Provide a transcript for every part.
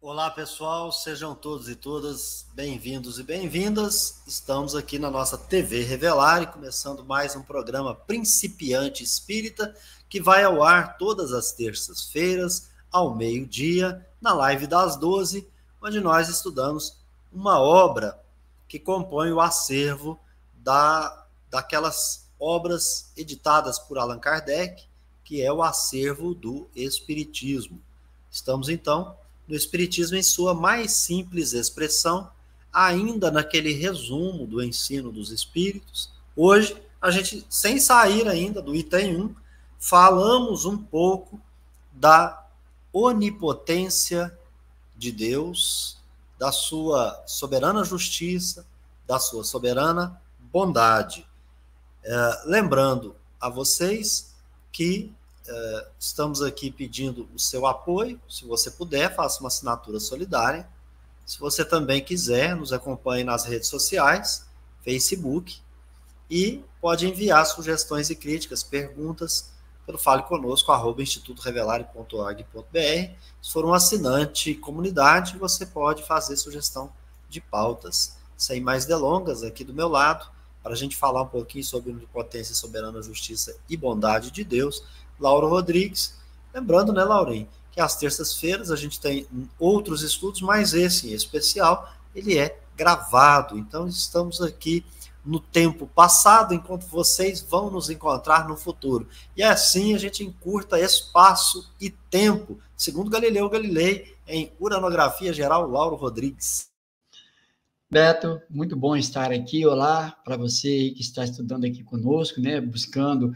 Olá pessoal, sejam todos e todas bem-vindos e bem-vindas. Estamos aqui na nossa TV Revelar e começando mais um programa Principiante Espírita que vai ao ar todas as terças-feiras ao meio-dia na live das 12, onde nós estudamos uma obra que compõe o acervo daquelas obras editadas por Allan Kardec, que é o acervo do Espiritismo. Estamos então no Espiritismo em sua mais simples expressão, ainda naquele resumo do ensino dos Espíritos. Hoje, a gente, sem sair ainda do item 1, falamos um pouco da onipotência de Deus, da sua soberana justiça, da sua soberana bondade. Lembrando a vocês que estamos aqui pedindo o seu apoio. Se você puder, faça uma assinatura solidária. Se você também quiser, nos acompanhe nas redes sociais, Facebook, e pode enviar sugestões e críticas, perguntas, pelo faleconosco@institutorevelare.org.br. Se for um assinante comunidade, você pode fazer sugestão de pautas. Sem mais delongas, aqui do meu lado, para a gente falar um pouquinho sobre onipotência, soberana justiça e bondade de Deus, Lauro Rodrigues. Lembrando, né, Laurinho, que às terças-feiras a gente tem outros estudos, mas esse em especial, ele é gravado. Então, estamos aqui no tempo passado, enquanto vocês vão nos encontrar no futuro. E assim a gente encurta espaço e tempo, segundo Galileu Galilei, em Uranografia Geral, Lauro Rodrigues. Beto, muito bom estar aqui. Olá para você que está estudando aqui conosco, né, buscando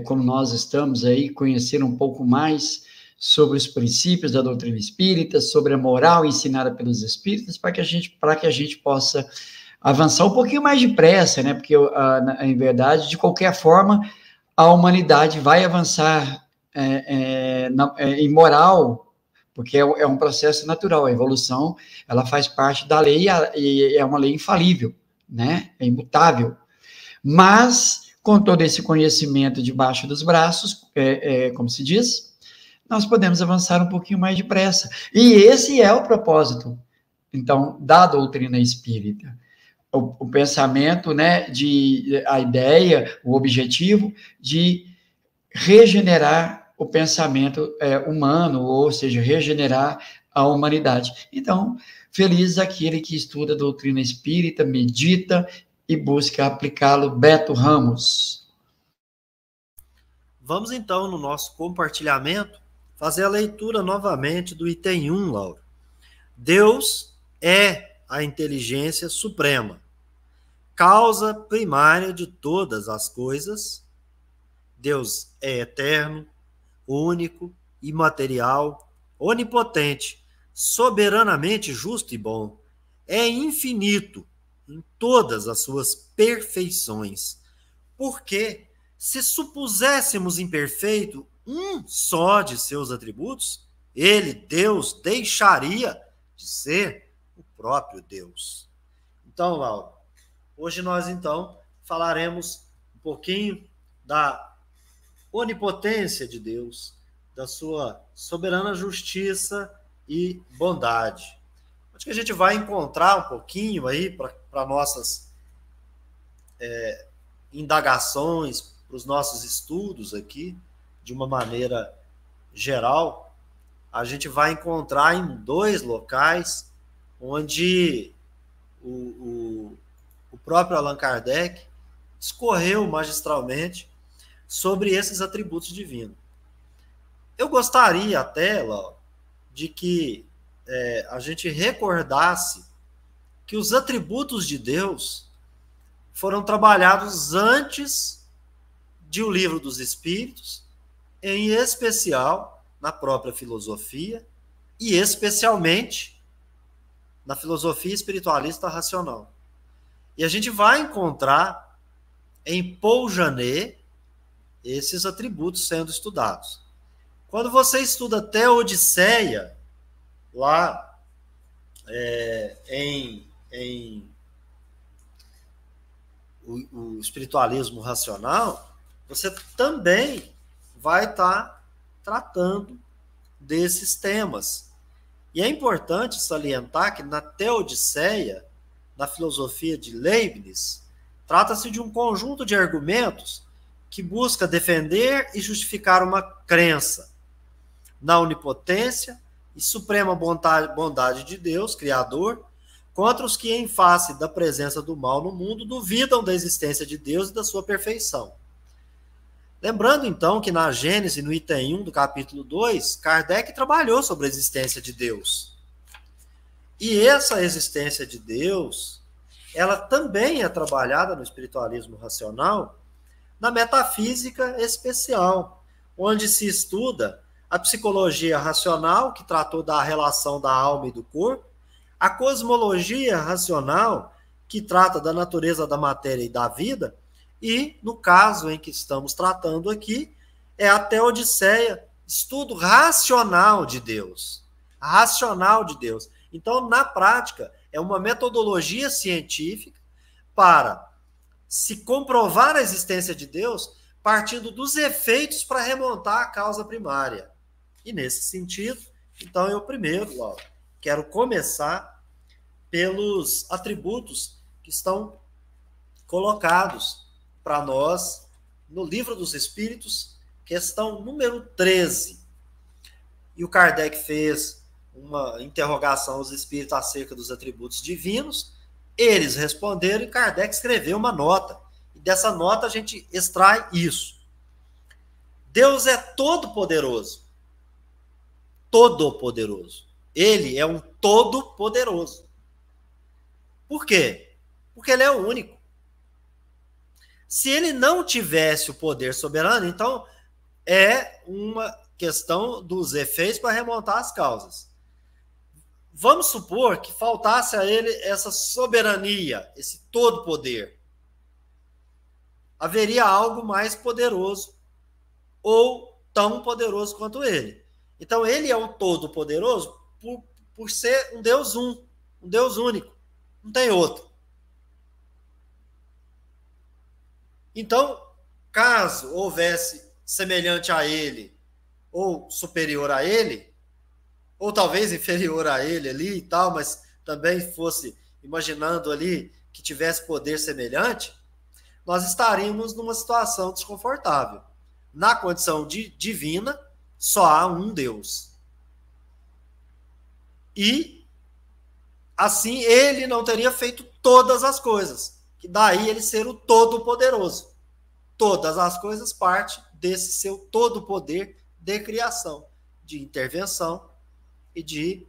como nós estamos aí, conhecer um pouco mais sobre os princípios da doutrina espírita, sobre a moral ensinada pelos espíritas, para que a gente possa avançar um pouquinho mais depressa, né? Porque, em verdade, de qualquer forma, a humanidade vai avançar em moral, porque é um processo natural. A evolução, ela faz parte da lei e é uma lei infalível, né? É imutável. Mas com todo esse conhecimento debaixo dos braços, como se diz, nós podemos avançar um pouquinho mais depressa. E esse é o propósito, então, da doutrina espírita. O pensamento, né, a ideia, o objetivo de regenerar o pensamento humano, ou seja, regenerar a humanidade. Então, feliz aquele que estuda a doutrina espírita, medita e busca aplicá-lo. Beto Ramos. Vamos então, no nosso compartilhamento, fazer a leitura novamente do item 1, Laura. Deus é a inteligência suprema, causa primária de todas as coisas. Deus é eterno, único, imaterial, onipotente, soberanamente justo e bom. É infinito em todas as suas perfeições. Porque, se supuséssemos imperfeito um só de seus atributos, ele, Deus, deixaria de ser o próprio Deus. Então, Laura, hoje nós, então, falaremos um pouquinho da onipotência de Deus, da sua soberana justiça e bondade. Acho que a gente vai encontrar um pouquinho aí para nossas indagações, para os nossos estudos aqui, de uma maneira geral. A gente vai encontrar em 2 locais onde o próprio Allan Kardec discorreu magistralmente sobre esses atributos divinos. Eu gostaria até, Laura, de que a gente recordasse que os atributos de Deus foram trabalhados antes de O Livro dos Espíritos, em especial na própria filosofia e especialmente na filosofia espiritualista racional. E a gente vai encontrar em Paul Janet esses atributos sendo estudados. Quando você estuda Teodiceia, lá em o espiritualismo racional, você também vai estar tratando desses temas. E é importante salientar que na Teodiceia, na filosofia de Leibniz, trata-se de um conjunto de argumentos que busca defender e justificar uma crença na onipotência e suprema bondade de Deus, Criador, contra os que, em face da presença do mal no mundo, duvidam da existência de Deus e da sua perfeição. Lembrando, então, que na Gênese, no item 1 do capítulo 2, Kardec trabalhou sobre a existência de Deus. E essa existência de Deus, ela também é trabalhada no espiritualismo racional, na metafísica especial, onde se estuda a psicologia racional, que tratou da relação da alma e do corpo, a cosmologia racional, que trata da natureza da matéria e da vida, e, no caso em que estamos tratando aqui, é a Teodiceia, estudo racional de Deus. Racional de Deus. Então, na prática, é uma metodologia científica para se comprovar a existência de Deus partindo dos efeitos para remontar a causa primária. E, nesse sentido, então, eu primeiro, Laura, quero começar pelos atributos que estão colocados para nós no Livro dos Espíritos, questão número 13. E o Kardec fez uma interrogação aos espíritos acerca dos atributos divinos, eles responderam e Kardec escreveu uma nota. E dessa nota a gente extrai isso. Deus é todo-poderoso. Todo-poderoso. Ele é um todo-poderoso. Por quê? Porque ele é o único. Se ele não tivesse o poder soberano, então é uma questão dos efeitos para remontar as causas. Vamos supor que faltasse a ele essa soberania, esse todo poder. Haveria algo mais poderoso ou tão poderoso quanto ele. Então ele é o todo poderoso por ser um Deus um Deus único. Não tem outro. Então, caso houvesse semelhante a ele, ou superior a ele, ou talvez inferior a ele ali e tal, mas também fosse imaginando ali que tivesse poder semelhante, nós estaríamos numa situação desconfortável. Na condição divina, só há um Deus. E, assim, ele não teria feito todas as coisas, que daí ele ser o todo-poderoso. Todas as coisas partem desse seu todo-poder de criação, de intervenção e de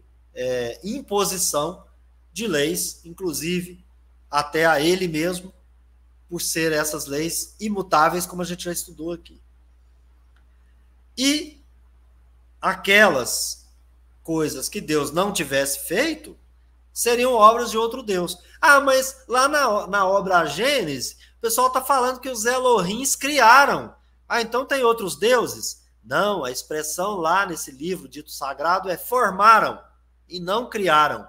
imposição de leis, inclusive até a ele mesmo, por ser essas leis imutáveis, como a gente já estudou aqui. E aquelas coisas que Deus não tivesse feito seriam obras de outro Deus. Ah, mas lá na obra Gênesis, o pessoal está falando que os Elohims criaram. Ah, então tem outros deuses? Não, a expressão lá nesse livro dito sagrado é formaram e não criaram.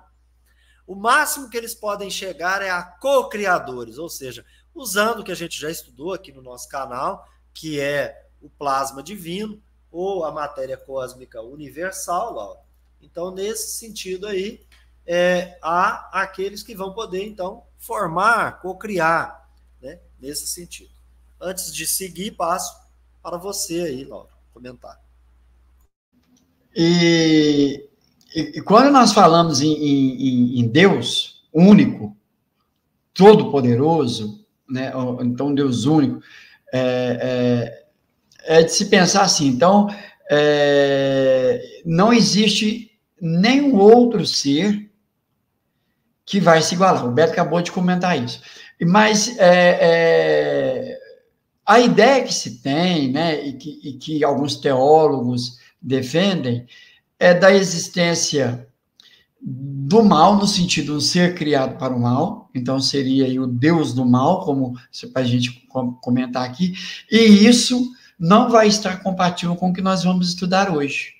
O máximo que eles podem chegar é a co-criadores, ou seja, usando o que a gente já estudou aqui no nosso canal, que é o plasma divino ou a matéria cósmica universal, Laura. Então, nesse sentido aí, há aqueles que vão poder, então, formar, co-criar, né? Nesse sentido. Antes de seguir, passo para você aí, Laura, comentar. E quando nós falamos em Deus único, todo-poderoso, né? Então, Deus único, é de se pensar assim, então, não existe nenhum outro ser que vai se igualar. O Beto acabou de comentar isso. Mas A ideia que se tem, né, e que alguns teólogos defendem, é da existência do mal, no sentido de um ser criado para o mal, então seria aí o Deus do mal, como para a gente comentar aqui, e isso não vai estar compatível com o que nós vamos estudar hoje.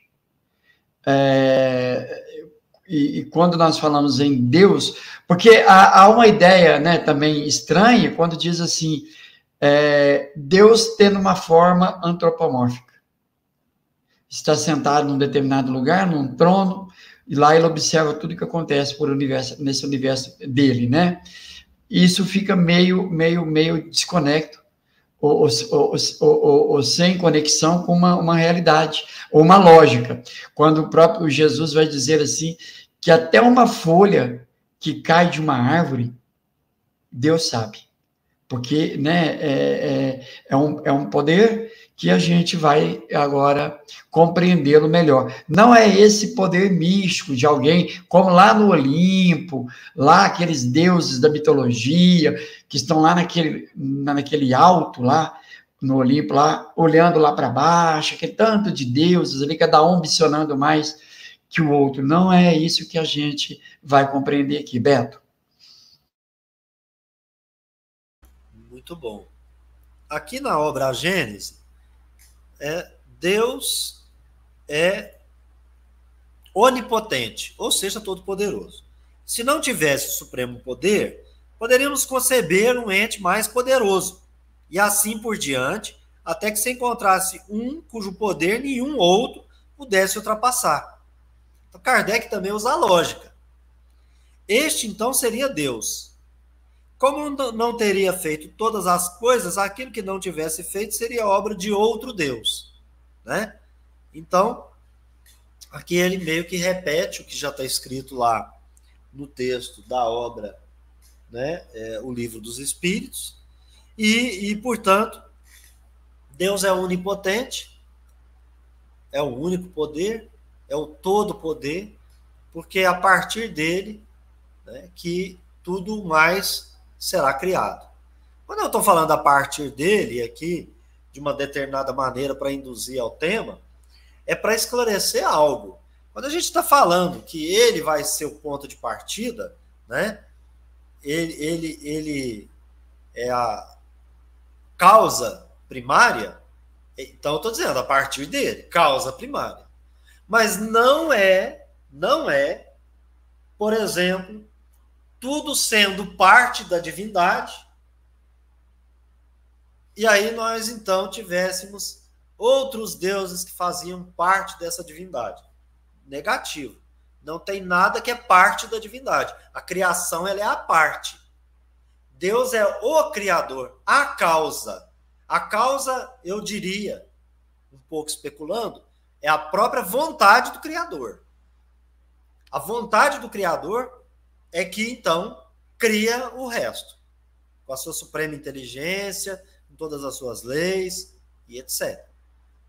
E quando nós falamos em Deus, porque há uma ideia, né, também estranha, quando diz assim, Deus tendo uma forma antropomórfica. Está sentado num determinado lugar, num trono, e lá ele observa tudo que acontece nesse universo dele, né? Isso fica meio desconecto, ou sem conexão com uma realidade, ou uma lógica. Quando o próprio Jesus vai dizer assim, que até uma folha que cai de uma árvore, Deus sabe. Porque, né, é um poder que a gente vai agora compreendê-lo melhor. Não é esse poder místico de alguém, como lá no Olimpo, lá aqueles deuses da mitologia, que estão lá naquele alto, lá no Olimpo, lá, olhando lá para baixo, aquele tanto de deuses ali, cada um ambicionando mais que o outro. Não é isso que a gente vai compreender aqui, Beto. Muito bom. Aqui na obra A Gênese, Deus é onipotente, ou seja, todo-poderoso. Se não tivesse o supremo poder, poderíamos conceber um ente mais poderoso, e assim por diante, até que se encontrasse um cujo poder nenhum outro pudesse ultrapassar. Então, Kardec também usa a lógica. Este, então, seria Deus. Como não teria feito todas as coisas, aquilo que não tivesse feito seria obra de outro Deus, né? Então, aqui ele meio que repete o que já está escrito lá no texto da obra, né? O Livro dos Espíritos, e, portanto, Deus é onipotente, é o único poder, é o todo poder, porque é a partir dele, né, que tudo mais será criado. Quando eu estou falando a partir dele aqui, de uma determinada maneira para induzir ao tema, é para esclarecer algo. Quando a gente está falando que ele vai ser o ponto de partida, né? Ele é a causa primária, então eu estou dizendo a partir dele, causa primária. Mas não é, por exemplo, tudo sendo parte da divindade, e aí nós então tivéssemos outros deuses que faziam parte dessa divindade. Negativo. Não tem nada que é parte da divindade. A criação, ela é a parte. Deus é o criador, a causa. A causa, eu diria, um pouco especulando, é a própria vontade do criador. A vontade do criador é que, então, cria o resto, com a sua suprema inteligência, com todas as suas leis e etc.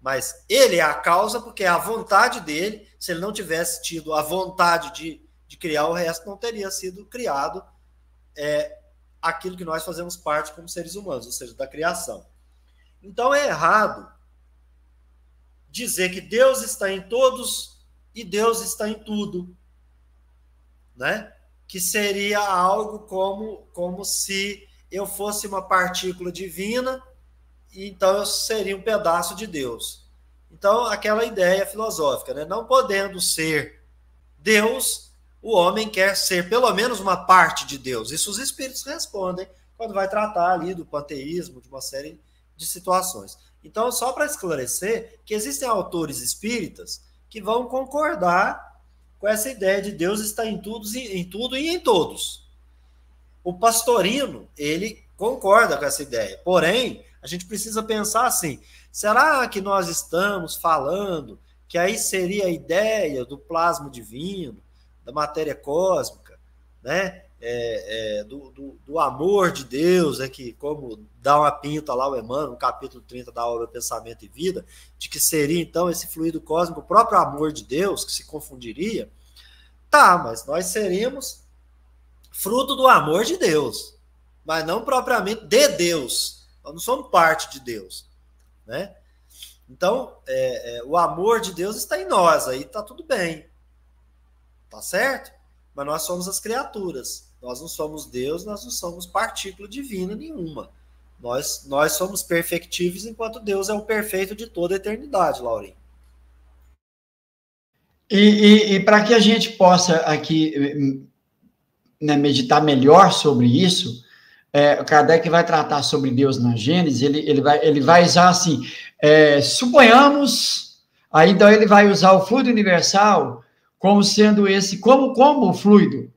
Mas ele é a causa porque é a vontade dele. Se ele não tivesse tido a vontade de criar o resto, não teria sido criado aquilo que nós fazemos parte como seres humanos, ou seja, da criação. Então é errado dizer que Deus está em todos e Deus está em tudo, né? Que seria algo como se eu fosse uma partícula divina e então eu seria um pedaço de Deus. Então, aquela ideia filosófica, né? Não podendo ser Deus, o homem quer ser pelo menos uma parte de Deus. Isso os espíritos respondem quando vai tratar ali do panteísmo, de uma série de situações. Então, só para esclarecer que existem autores espíritas que vão concordar com essa ideia de Deus estar em tudo e em todos. O Pastorino, ele concorda com essa ideia. Porém, a gente precisa pensar assim, será que nós estamos falando que aí seria a ideia do plasma divino, da matéria cósmica, né? Do amor de Deus, que como dá uma pinta lá o Emmanuel, no capítulo 30 da obra Pensamento e Vida, de que seria então esse fluido cósmico, o próprio amor de Deus, que se confundiria. Tá, mas nós seríamos fruto do amor de Deus, mas não propriamente de Deus, Nós não somos parte de Deus, né? Então, o amor de Deus está em nós, aí está tudo bem, tá certo? Mas nós somos as criaturas, nós não somos Deus, nós não somos partícula divina nenhuma. Nós somos perfectíveis, enquanto Deus é o perfeito de toda a eternidade, Laurinho. E para que a gente possa aqui, né, meditar melhor sobre isso, o Kardec vai tratar sobre Deus na Gênesis, ele vai usar assim, suponhamos, aí então ele vai usar o fluido universal como sendo como o fluido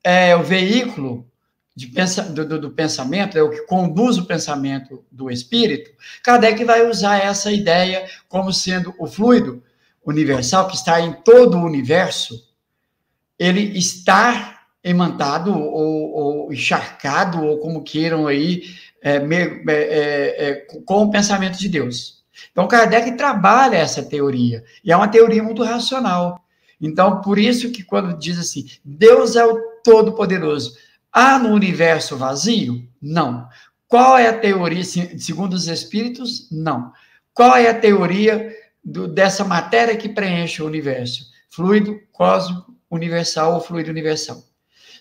é o veículo do pensamento, é o que conduz o pensamento do espírito. Kardec vai usar essa ideia como sendo o fluido universal, que está em todo o universo, ele está imantado ou encharcado, ou como queiram aí, com o pensamento de Deus. Então, Kardec trabalha essa teoria, e é uma teoria muito racional. Então, por isso que quando diz assim, Deus é o Todo-Poderoso, há no universo vazio? Não. Qual é a teoria, segundo os espíritos? Não. Qual é a teoria dessa matéria que preenche o universo? Fluido cósmico universal ou fluido universal.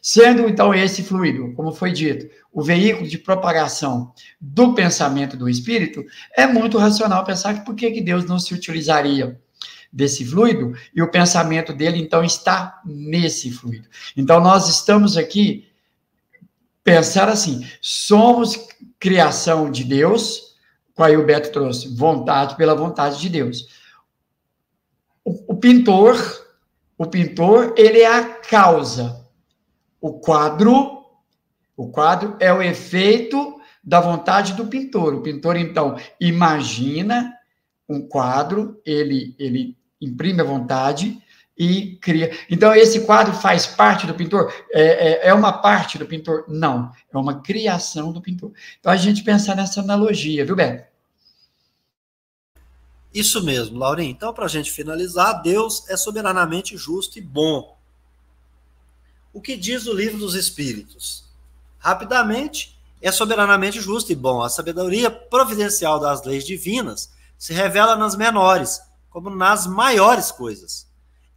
Sendo, então, esse fluido, como foi dito, o veículo de propagação do pensamento do espírito, é muito racional pensar que por que Deus não se utilizaria desse fluido e o pensamento dele, então, está nesse fluido. Então, nós estamos aqui pensar assim, somos criação de Deus, qual aí o Beto trouxe, vontade pela vontade de Deus. O pintor, ele é a causa. O quadro é o efeito da vontade do pintor. O pintor, então, imagina um quadro, ele imprime a vontade e cria. Então, esse quadro faz parte do pintor? É uma parte do pintor? Não, é uma criação do pintor. Então, a gente pensar nessa analogia, viu, Beto? Isso mesmo, Laurinho. Então, para a gente finalizar, Deus é soberanamente justo e bom. O que diz o Livro dos Espíritos? Rapidamente, é soberanamente justo e bom. A sabedoria providencial das leis divinas se revela nas menores, como nas maiores coisas.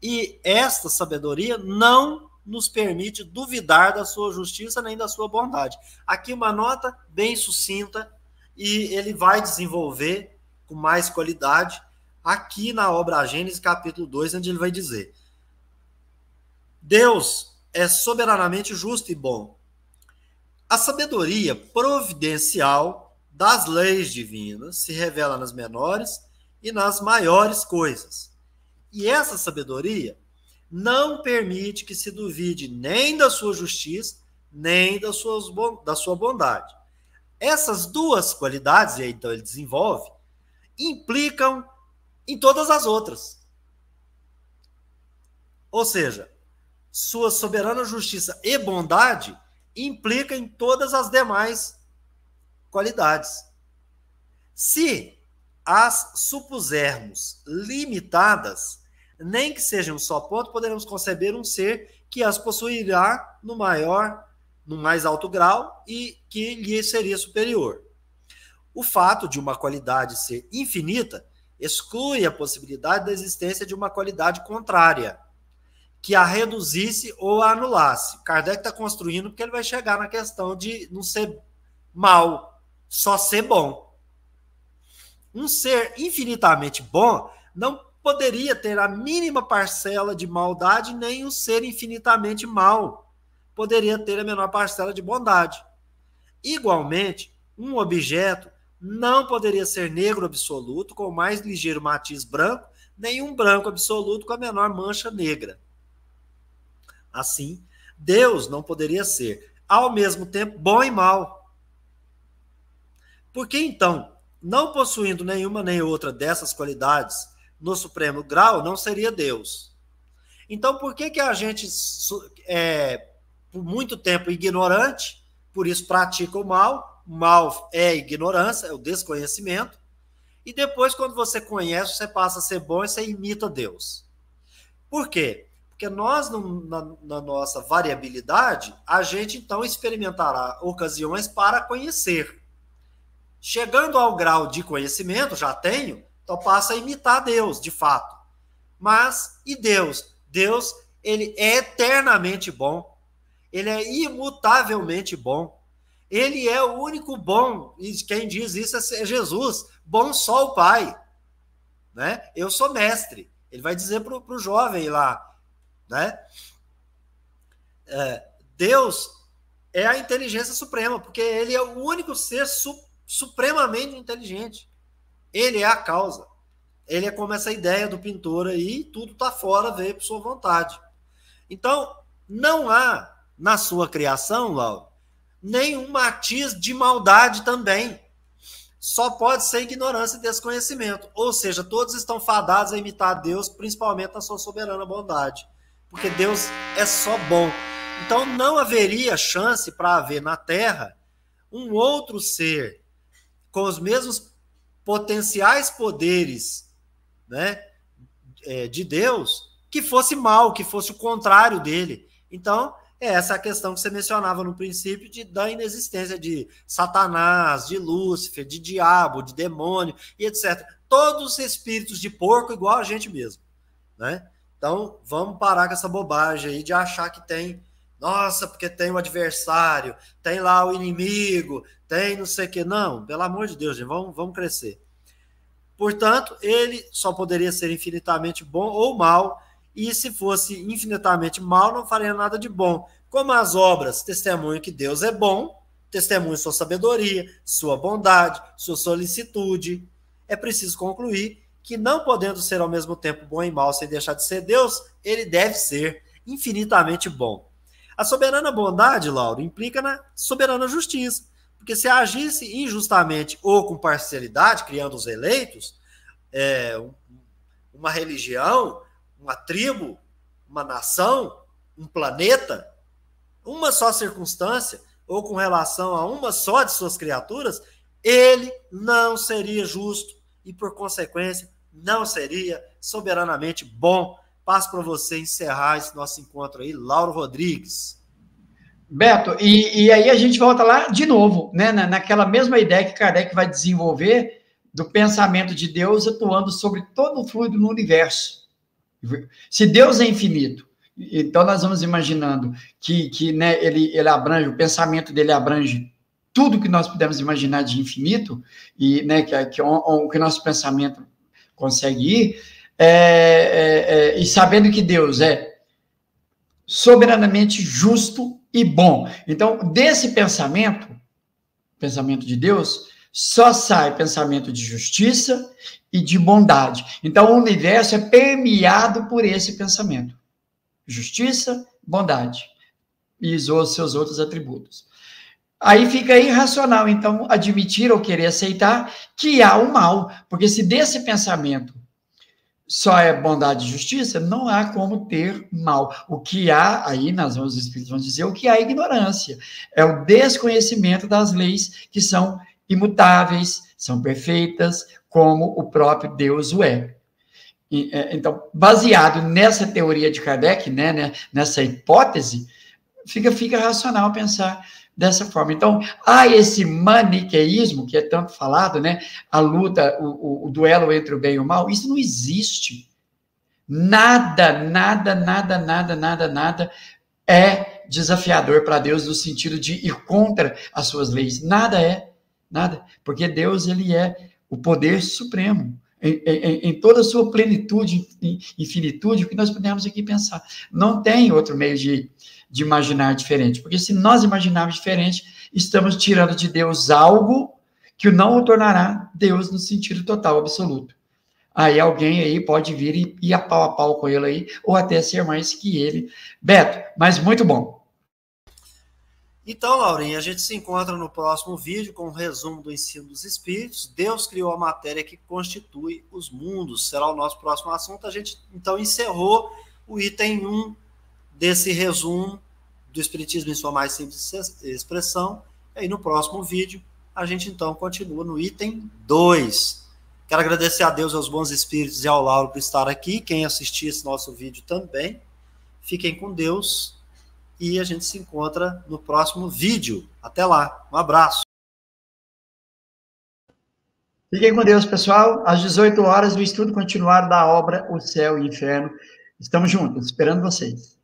E esta sabedoria não nos permite duvidar da sua justiça nem da sua bondade. Aqui uma nota bem sucinta, e ele vai desenvolver com mais qualidade aqui na obra A Gênesis, capítulo 2, onde ele vai dizer: Deus é soberanamente justo e bom. A sabedoria providencial das leis divinas se revela nas menores e nas maiores coisas. E essa sabedoria não permite que se duvide nem da sua justiça, nem da sua bondade. Essas duas qualidades, e aí então ele desenvolve, implicam em todas as outras. Ou seja, sua soberana justiça e bondade implica em todas as demais qualidades. Se as supusermos limitadas, nem que seja um só ponto, poderemos conceber um ser que as possuirá no mais alto grau e que lhe seria superior. O fato de uma qualidade ser infinita exclui a possibilidade da existência de uma qualidade contrária, que a reduzisse ou a anulasse. Kardec está construindo porque ele vai chegar na questão de não ser mal, só ser bom. Um ser infinitamente bom não poderia ter a mínima parcela de maldade, nem um ser infinitamente mal poderia ter a menor parcela de bondade. Igualmente, um objeto não poderia ser negro absoluto com o mais ligeiro matiz branco, nem um branco absoluto com a menor mancha negra. Assim, Deus não poderia ser, ao mesmo tempo, bom e mal. Por que, então, não possuindo nenhuma nem outra dessas qualidades no supremo grau, não seria Deus? Então, por que a gente por muito tempo ignorante, por isso pratica o mal? O mal é a ignorância, é o desconhecimento, e depois, quando você conhece, você passa a ser bom e você imita Deus. Por quê? Porque nós, na nossa variabilidade, a gente então experimentará ocasiões para conhecer. Chegando ao grau de conhecimento, já tenho, então passa a imitar Deus, de fato. Mas, e Deus? Deus, ele é eternamente bom. Ele é imutavelmente bom. Ele é o único bom, e quem diz isso é Jesus. Bom só o Pai. Né? Eu sou mestre. Ele vai dizer para o jovem lá, né? Deus é a inteligência suprema, porque ele é o único ser supremamente inteligente. Ele é a causa. Ele é como essa ideia do pintor aí, tudo está fora, veio por sua vontade. Então, não há na sua criação, Lauro, nenhum matiz de maldade também. Só pode ser ignorância e desconhecimento. Ou seja, todos estão fadados a imitar Deus, principalmente na sua soberana bondade. Porque Deus é só bom. Então não haveria chance para haver na Terra um outro ser com os mesmos potenciais poderes, né, de Deus, que fosse mal, que fosse o contrário dele. Então, essa é a questão que você mencionava no princípio da inexistência de Satanás, de Lúcifer, de diabo, de demônio e etc. Todos os espíritos de porco igual a gente mesmo, né? Então, vamos parar com essa bobagem aí de achar que tem, nossa, porque tem o adversário, tem lá o inimigo, tem não sei o que. Não, pelo amor de Deus, gente, vamos crescer. Portanto, ele só poderia ser infinitamente bom ou mal, e se fosse infinitamente mal, não faria nada de bom. Como as obras testemunham que Deus é bom, testemunham sua sabedoria, sua bondade, sua solicitude, é preciso concluir que, não podendo ser ao mesmo tempo bom e mal sem deixar de ser Deus, ele deve ser infinitamente bom. A soberana bondade, Lauro, implica na soberana justiça, porque se agisse injustamente ou com parcialidade, criando os eleitos, uma religião, uma tribo, uma nação, um planeta, uma só circunstância, ou com relação a uma só de suas criaturas, ele não seria justo e, por consequência, não seria soberanamente bom. Passo para você encerrar esse nosso encontro aí, Lauro Rodrigues. Beto, e aí a gente volta lá de novo, né, naquela mesma ideia que Kardec vai desenvolver do pensamento de Deus atuando sobre todo o fluido no universo. Se Deus é infinito, então nós vamos imaginando que né, ele abrange, o pensamento dele abrange tudo que nós podemos imaginar de infinito, e né, que o nosso pensamento consegue ir, e sabendo que Deus é soberanamente justo e bom. Então, desse pensamento de Deus, só sai pensamento de justiça e de bondade. Então, o universo é permeado por esse pensamento. Justiça, bondade. E os seus outros atributos. Aí fica irracional, então, admitir ou querer aceitar que há o mal. Porque se desse pensamento só é bondade e justiça, não há como ter mal. O que há, aí os espíritos vão dizer, o que há é ignorância. É o desconhecimento das leis que são imutáveis, são perfeitas, como o próprio Deus o é. Então, baseado nessa teoria de Kardec, né, nessa hipótese, fica racional pensar dessa forma. Então, há esse maniqueísmo, que é tanto falado, né, a luta, o duelo entre o bem e o mal, isso não existe. Nada é desafiador para Deus no sentido de ir contra as suas leis. Nada. Porque Deus, ele é o poder supremo, em toda a sua plenitude, infinitude, o que nós podemos aqui pensar. Não tem outro meio de imaginar diferente, porque se nós imaginarmos diferente, estamos tirando de Deus algo que não o tornará Deus no sentido total, absoluto. Aí alguém aí pode vir e ir a pau com ele aí, ou até ser mais que ele. Beto, mas muito bom. Então, Laurinha, a gente se encontra no próximo vídeo com um resumo do ensino dos espíritos. Deus criou a matéria que constitui os mundos. Será o nosso próximo assunto. A gente, então, encerrou o item 1 desse resumo do Espiritismo em sua mais simples expressão. E aí, no próximo vídeo, a gente, então, continua no item 2. Quero agradecer a Deus, aos bons espíritos e ao Lauro por estar aqui. Quem assistir esse nosso vídeo também. Fiquem com Deus. E a gente se encontra no próximo vídeo. Até lá. Um abraço. Fiquem com Deus, pessoal. Às 18 horas, o estudo continuado da obra O Céu e o Inferno. Estamos juntos, esperando vocês.